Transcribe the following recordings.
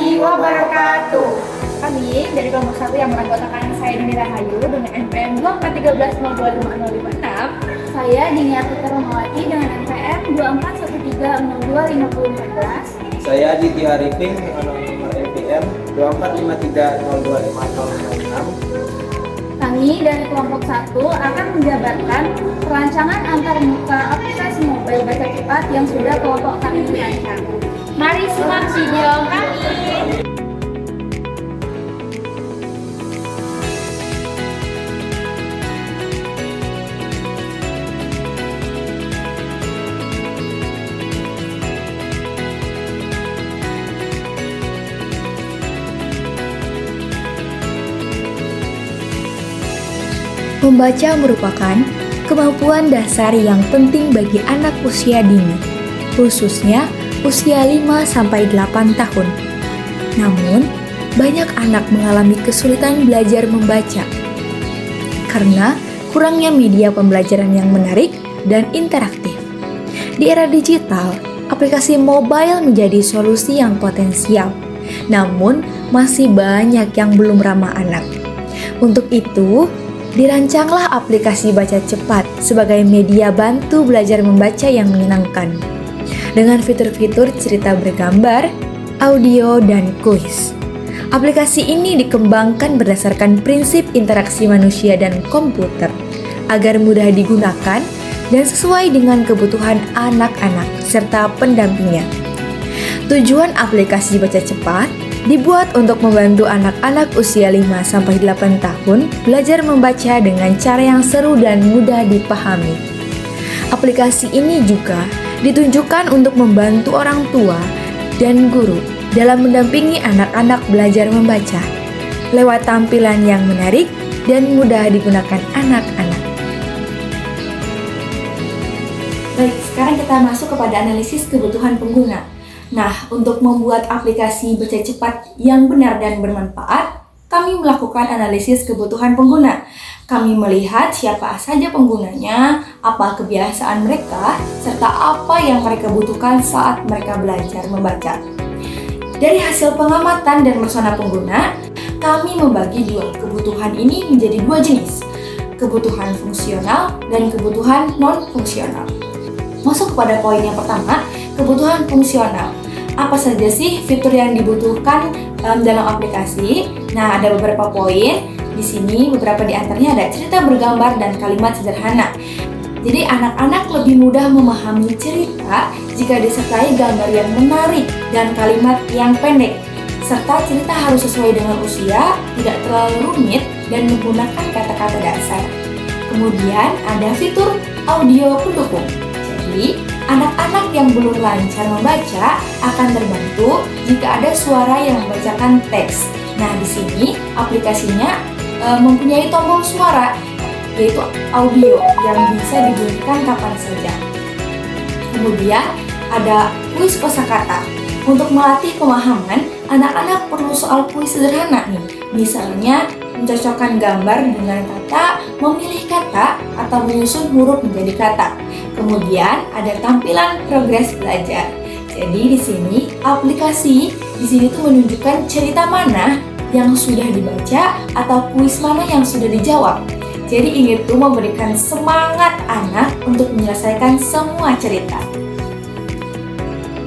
warahmatullahi wabarakatuh. Kami dari kelompok 1 yang beranggotakan saya Dini Rahayu dengan NPM 24130226. Saya Diniati Terumawati dengan NPM 2413025014. Saya Aditya Arifin dengan nomor NPM 2453025056. Kami dari kelompok 1 akan menjabarkan perancangan antarmuka aplikasi mobile baca cepat yang sudah kelompok kami rancang. Mari simak video kami. Membaca merupakan kemampuan dasar yang penting bagi anak usia dini, khususnya usia 5-8 tahun. Namun, banyak anak mengalami kesulitan belajar membaca karena kurangnya media pembelajaran yang menarik dan interaktif. Di era digital, aplikasi mobile menjadi solusi yang potensial, namun masih banyak yang belum ramah anak. Untuk itu, dirancanglah aplikasi baca cepat sebagai media bantu belajar membaca yang menyenangkan. Dengan fitur-fitur cerita bergambar, audio, dan kuis. Aplikasi ini dikembangkan berdasarkan prinsip interaksi manusia dan komputer agar mudah digunakan dan sesuai dengan kebutuhan anak-anak serta pendampingnya. Tujuan aplikasi baca cepat dibuat untuk membantu anak-anak usia 5-8 tahun belajar membaca dengan cara yang seru dan mudah dipahami. Aplikasi ini juga ditunjukkan untuk membantu orang tua dan guru dalam mendampingi anak-anak belajar membaca lewat tampilan yang menarik dan mudah digunakan anak-anak. Baik, sekarang kita masuk kepada analisis kebutuhan pengguna. Nah, untuk membuat aplikasi baca cepat yang benar dan bermanfaat, kami melakukan analisis kebutuhan pengguna. Kami melihat siapa saja penggunanya, apa kebiasaan mereka, serta apa yang mereka butuhkan saat mereka belajar membaca. Dari hasil pengamatan dan persona pengguna, kami membagi dua kebutuhan ini menjadi dua jenis, kebutuhan fungsional dan kebutuhan non-fungsional. Masuk kepada poin yang pertama, kebutuhan fungsional. Apa saja sih fitur yang dibutuhkan dalam aplikasi? Nah, ada beberapa poin. Di sini beberapa di antaranya ada cerita bergambar dan kalimat sederhana. Jadi anak-anak lebih mudah memahami cerita jika disertai gambar yang menarik dan kalimat yang pendek. Serta cerita harus sesuai dengan usia, tidak terlalu rumit dan menggunakan kata-kata dasar. Kemudian ada fitur audio pendukung. Jadi, anak-anak yang belum lancar membaca akan terbantu jika ada suara yang membacakan teks. Nah, di sini aplikasinya mempunyai tombol suara, yaitu audio yang bisa dibunyikan kapan saja. Kemudian ada kuis kosakata. Untuk melatih pemahaman, anak-anak perlu soal kuis sederhana nih. Misalnya, mencocokkan gambar dengan kata, memilih kata, atau menyusun huruf menjadi kata. Kemudian ada tampilan progres belajar. Jadi di sini aplikasi tuh menunjukkan cerita mana yang sudah dibaca atau kuis mana yang sudah dijawab. Jadi ini tuh memberikan semangat anak untuk menyelesaikan semua cerita.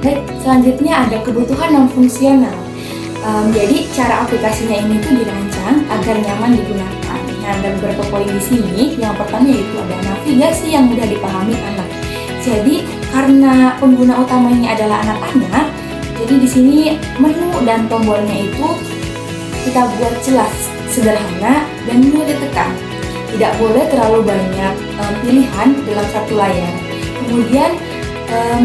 Baik, selanjutnya ada kebutuhan non fungsional. Jadi cara aplikasinya ini tuh dirancang agar nyaman digunakan. Nah, ada beberapa poin di sini. Yang pertama yaitu ada navigasi yang mudah dipahami anak. Jadi karena pengguna utamanya adalah anak-anak, jadi di sini menu dan tombolnya itu kita buat jelas, sederhana dan mudah ditekan. Tidak boleh terlalu banyak pilihan dalam satu layar. Kemudian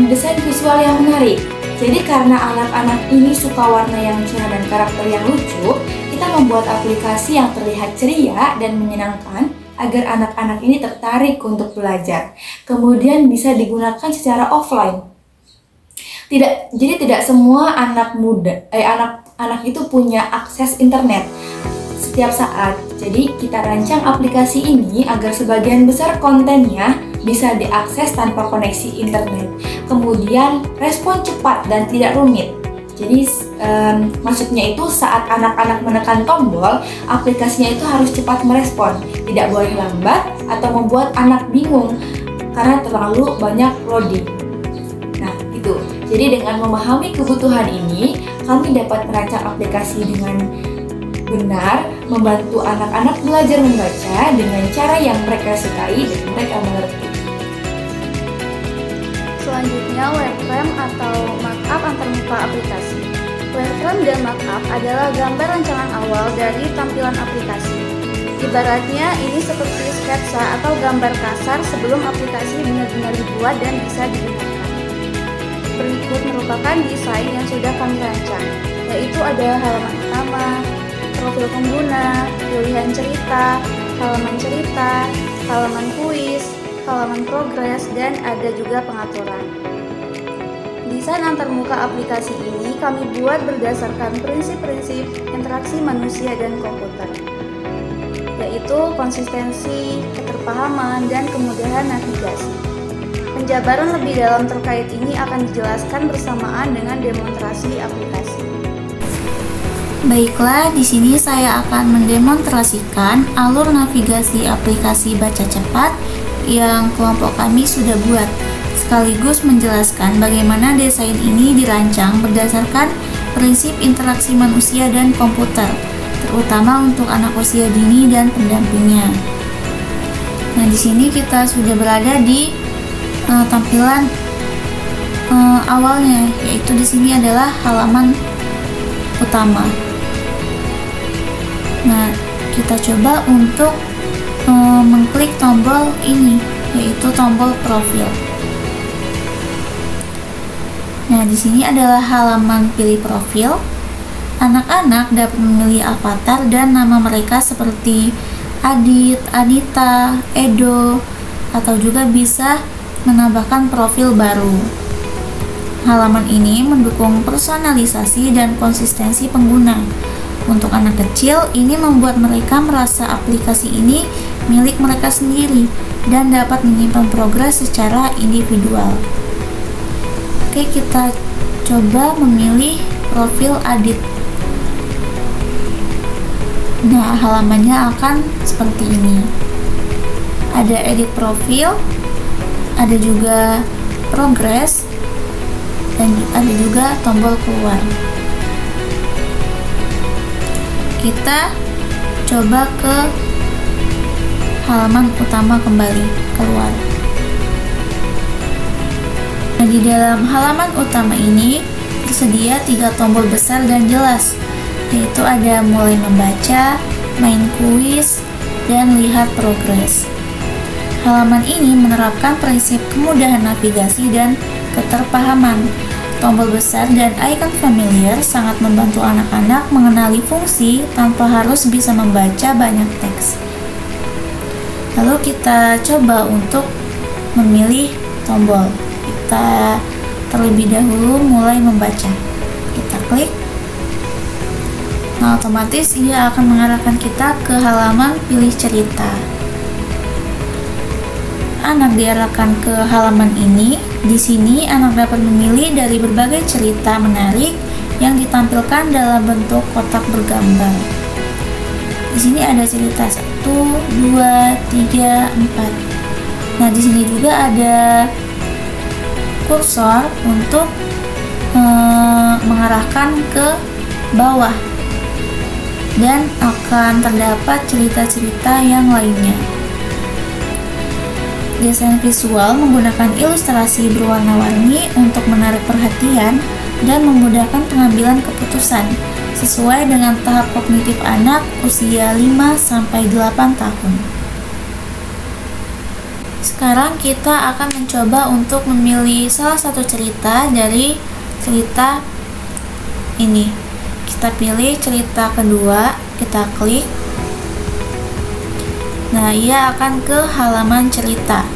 desain visual yang menarik. Jadi karena anak-anak ini suka warna yang cerah dan karakter yang lucu, kita membuat aplikasi yang terlihat ceria dan menyenangkan agar anak-anak ini tertarik untuk belajar. Kemudian bisa digunakan secara offline. Jadi tidak semua anak itu punya akses internet setiap saat. Jadi kita rancang aplikasi ini agar sebagian besar kontennya bisa diakses tanpa koneksi internet. Kemudian respon cepat dan tidak rumit. Jadi maksudnya itu saat anak-anak menekan tombol, aplikasinya itu harus cepat merespon, tidak boleh lambat atau membuat anak bingung karena terlalu banyak loading. Nah, itu. Jadi dengan memahami kebutuhan ini, kami dapat merancang aplikasi dengan benar, membantu anak-anak belajar membaca dengan cara yang mereka sukai dan mereka mengerti. Selanjutnya, wireframe atau markup antarmuka aplikasi. Wireframe dan markup adalah gambar rancangan awal dari tampilan aplikasi. Ibaratnya ini seperti sketsa atau gambar kasar sebelum aplikasi benar-benar dibuat dan bisa digunakan. Berikut merupakan desain yang sudah kami rancang, yaitu ada halaman utama, profil pengguna, pilihan cerita, halaman kuis, halaman progres, dan ada juga pengaturan. Desain antarmuka aplikasi ini kami buat berdasarkan prinsip-prinsip interaksi manusia dan komputer, yaitu konsistensi, keterpahaman, dan kemudahan navigasi. Penjabaran lebih dalam terkait ini akan dijelaskan bersamaan dengan demonstrasi aplikasi. Baiklah, di sini saya akan mendemonstrasikan alur navigasi aplikasi baca cepat yang kelompok kami sudah buat, sekaligus menjelaskan bagaimana desain ini dirancang berdasarkan prinsip interaksi manusia dan komputer, terutama untuk anak usia dini dan pendampingnya. Nah, di sini kita sudah berada di tampilan awalnya, yaitu di sini adalah halaman utama. Nah, kita coba untuk mengklik tombol ini, yaitu tombol profil. Nah, di sini adalah halaman pilih profil. Anak-anak dapat memilih avatar dan nama mereka seperti Adit, Adita, Edo, atau juga bisa menambahkan profil baru. Halaman ini mendukung personalisasi dan konsistensi pengguna. Untuk anak kecil, ini membuat mereka merasa aplikasi ini milik mereka sendiri dan dapat menyimpan progres secara individual. Oke, kita coba memilih profil Adit. Nah, halamannya akan seperti ini. Ada edit profil, ada juga progres, dan ada juga tombol keluar. Kita coba ke halaman utama kembali, keluar. Nah, di dalam halaman utama ini tersedia 3 tombol besar dan jelas, yaitu ada mulai membaca, main kuis, dan lihat progres. Halaman ini menerapkan prinsip kemudahan navigasi dan keterpahaman. Tombol besar dan icon familiar sangat membantu anak-anak mengenali fungsi tanpa harus bisa membaca banyak teks. Lalu kita coba untuk memilih tombol. Kita terlebih dahulu mulai membaca. Kita klik. Nah, otomatis ia akan mengarahkan kita ke halaman pilih cerita. Anak diarahkan ke halaman ini. Di sini anak dapat memilih dari berbagai cerita menarik yang ditampilkan dalam bentuk kotak bergambar. Di sini ada cerita 1, 2, 3, 4. Nah, di sini juga ada kursor untuk mengarahkan ke bawah dan akan terdapat cerita-cerita yang lainnya. Desain visual menggunakan ilustrasi berwarna-warni untuk menarik perhatian dan memudahkan pengambilan keputusan sesuai dengan tahap kognitif anak usia 5-8 tahun. Sekarang kita akan mencoba untuk memilih salah satu cerita dari cerita ini. Kita pilih cerita kedua, kita klik. Nah, ia akan ke halaman cerita.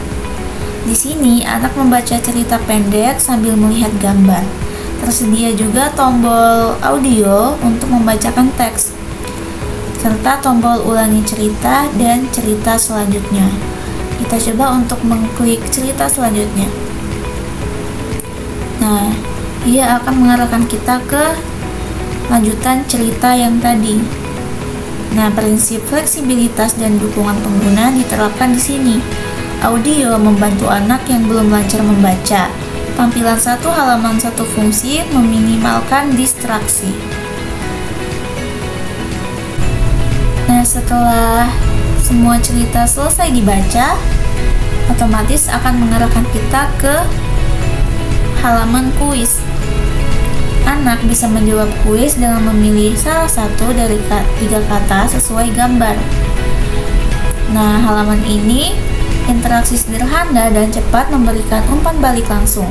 Di sini anak membaca cerita pendek sambil melihat gambar. Tersedia juga tombol audio untuk membacakan teks, serta tombol ulangi cerita dan cerita selanjutnya. Kita coba untuk mengklik cerita selanjutnya. Nah, ia akan mengarahkan kita ke lanjutan cerita yang tadi. Nah, prinsip fleksibilitas dan dukungan pengguna diterapkan di sini. Audio membantu anak yang belum lancar membaca. Tampilan satu halaman satu fungsi meminimalkan distraksi. Nah, setelah semua cerita selesai dibaca, otomatis akan mengarahkan kita ke halaman kuis. Anak bisa menjawab kuis dengan memilih salah satu dari 3 kata sesuai gambar. Nah, halaman ini interaksi sederhana dan cepat memberikan umpan balik langsung.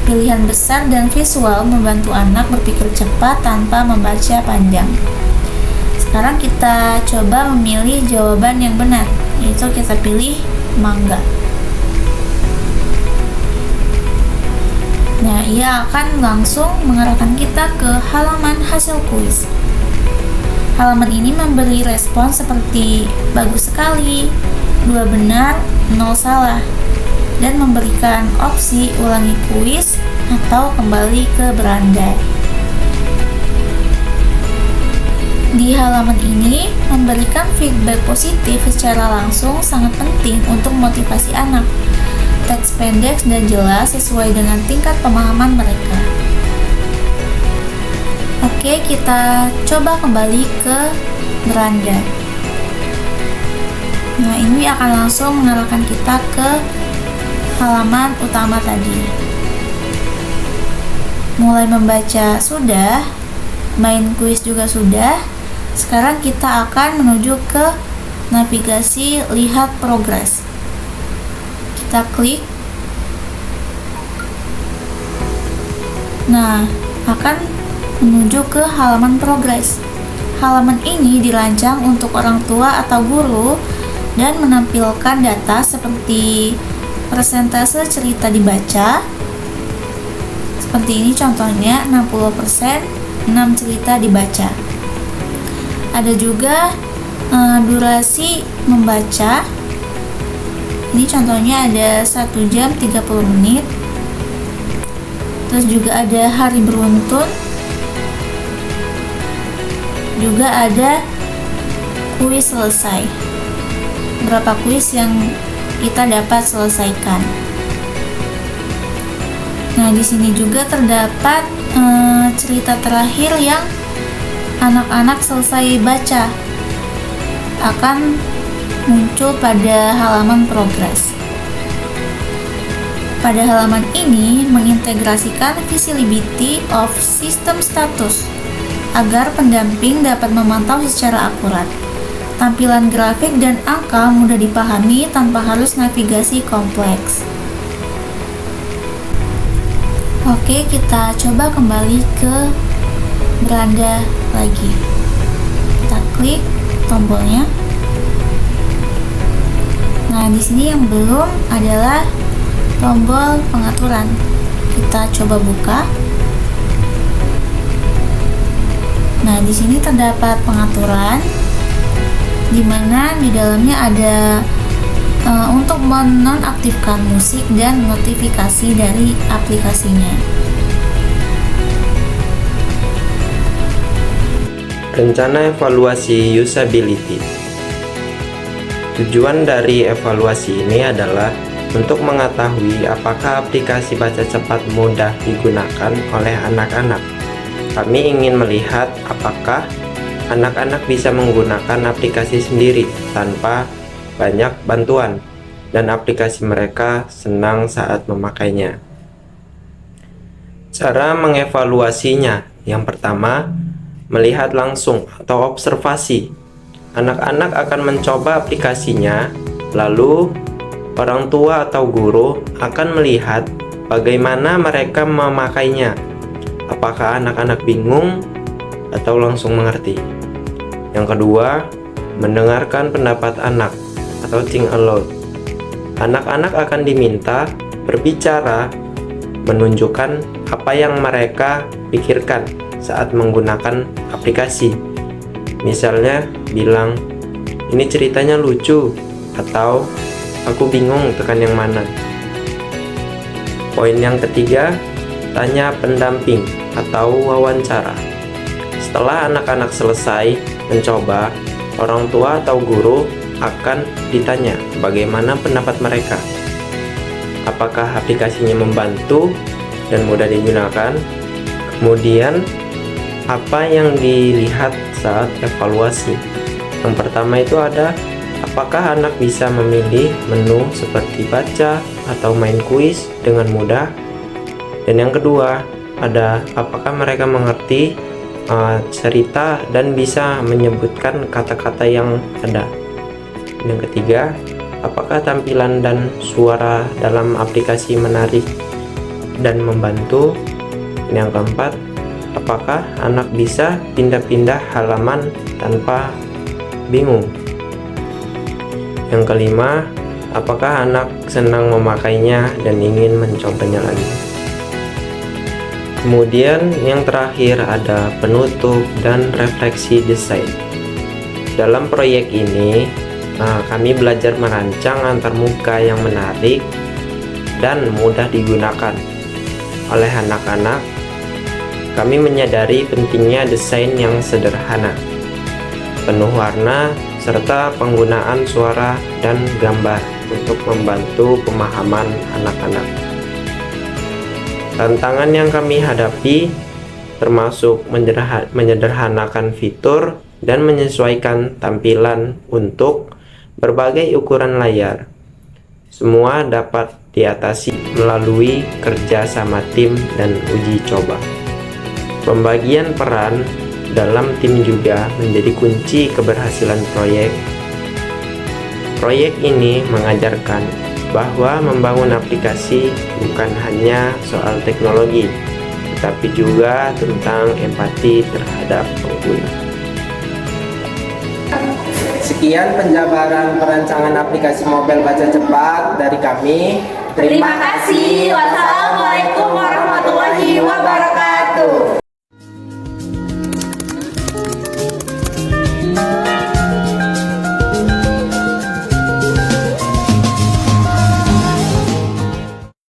Pilihan besar dan visual membantu anak berpikir cepat tanpa membaca panjang. Sekarang kita coba memilih jawaban yang benar, yaitu kita pilih mangga. Nah, ia akan langsung mengarahkan kita ke halaman hasil kuis. Halaman ini memberi respon seperti bagus sekali, 2 benar, 0 salah, dan memberikan opsi ulangi kuis atau kembali ke berandai. Di halaman ini, memberikan feedback positif secara langsung sangat penting untuk motivasi anak. Teks pendek dan jelas sesuai dengan tingkat pemahaman mereka. Oke, kita coba kembali ke berandai. Nah, ini akan langsung mengarahkan kita ke halaman utama tadi. Mulai membaca sudah, main kuis juga sudah. Sekarang kita akan menuju ke navigasi lihat progres. Kita klik. Nah, akan menuju ke halaman progres. Halaman ini dirancang untuk orang tua atau guru dan menampilkan data seperti persentase cerita dibaca. Seperti ini contohnya, 60% 6 cerita dibaca. Ada juga durasi membaca. Ini contohnya ada 1 jam 30 menit. Terus juga ada hari beruntun. Juga ada kuis selesai. Berapa kuis yang kita dapat selesaikan. Nah, di sini juga terdapat cerita terakhir yang anak-anak selesai baca. Akan muncul pada halaman progres. Pada halaman ini mengintegrasikan visibility of system status agar pendamping dapat memantau secara akurat. Tampilan grafik dan angka mudah dipahami tanpa harus navigasi kompleks. Oke, kita coba kembali ke beranda lagi. Kita klik tombolnya. Nah, di sini yang belum adalah tombol pengaturan. Kita coba buka. Nah, di sini terdapat pengaturan, di mana di dalamnya ada untuk menonaktifkan musik dan notifikasi dari aplikasinya. Rencana evaluasi usability. Tujuan dari evaluasi ini adalah untuk mengetahui apakah aplikasi baca cepat mudah digunakan oleh anak-anak. Kami ingin melihat apakah anak-anak bisa menggunakan aplikasi sendiri tanpa banyak bantuan, dan aplikasi mereka senang saat memakainya. Cara mengevaluasinya, yang pertama, melihat langsung atau observasi. Anak-anak akan mencoba aplikasinya, lalu orang tua atau guru akan melihat bagaimana mereka memakainya. Apakah anak-anak bingung atau langsung mengerti? Yang kedua, mendengarkan pendapat anak atau think aloud. Anak-anak akan diminta berbicara, menunjukkan apa yang mereka pikirkan saat menggunakan aplikasi. Misalnya bilang, ini ceritanya lucu, atau aku bingung tekan yang mana. Poin yang ketiga, tanya pendamping atau wawancara. Setelah anak-anak selesai mencoba, orang tua atau guru akan ditanya bagaimana pendapat mereka. Apakah aplikasinya membantu dan mudah digunakan? Kemudian, apa yang dilihat saat evaluasi? Yang pertama itu ada, apakah anak bisa memilih menu seperti baca atau main kuis dengan mudah? Dan yang kedua, ada apakah mereka mengerti cerita dan bisa menyebutkan kata-kata yang ada? Yang ketiga, apakah tampilan dan suara dalam aplikasi menarik dan membantu? Yang keempat, apakah anak bisa pindah-pindah halaman tanpa bingung? Yang kelima, apakah anak senang memakainya dan ingin mencobanya lagi? Kemudian yang terakhir ada penutup dan refleksi desain. Dalam proyek ini, kami belajar merancang antarmuka yang menarik dan mudah digunakan oleh anak-anak. Kami menyadari pentingnya desain yang sederhana, penuh warna, serta penggunaan suara dan gambar untuk membantu pemahaman anak-anak. Tantangan yang kami hadapi termasuk menyederhanakan fitur dan menyesuaikan tampilan untuk berbagai ukuran layar. Semua dapat diatasi melalui kerja sama tim dan uji coba. Pembagian peran dalam tim juga menjadi kunci keberhasilan proyek. Proyek ini mengajarkan bahwa membangun aplikasi bukan hanya soal teknologi, tetapi juga tentang empati terhadap pengguna. Sekian penjabaran perancangan aplikasi mobile baca cepat dari kami. Terima kasih. Wassalamualaikum warahmatullahi wabarakatuh.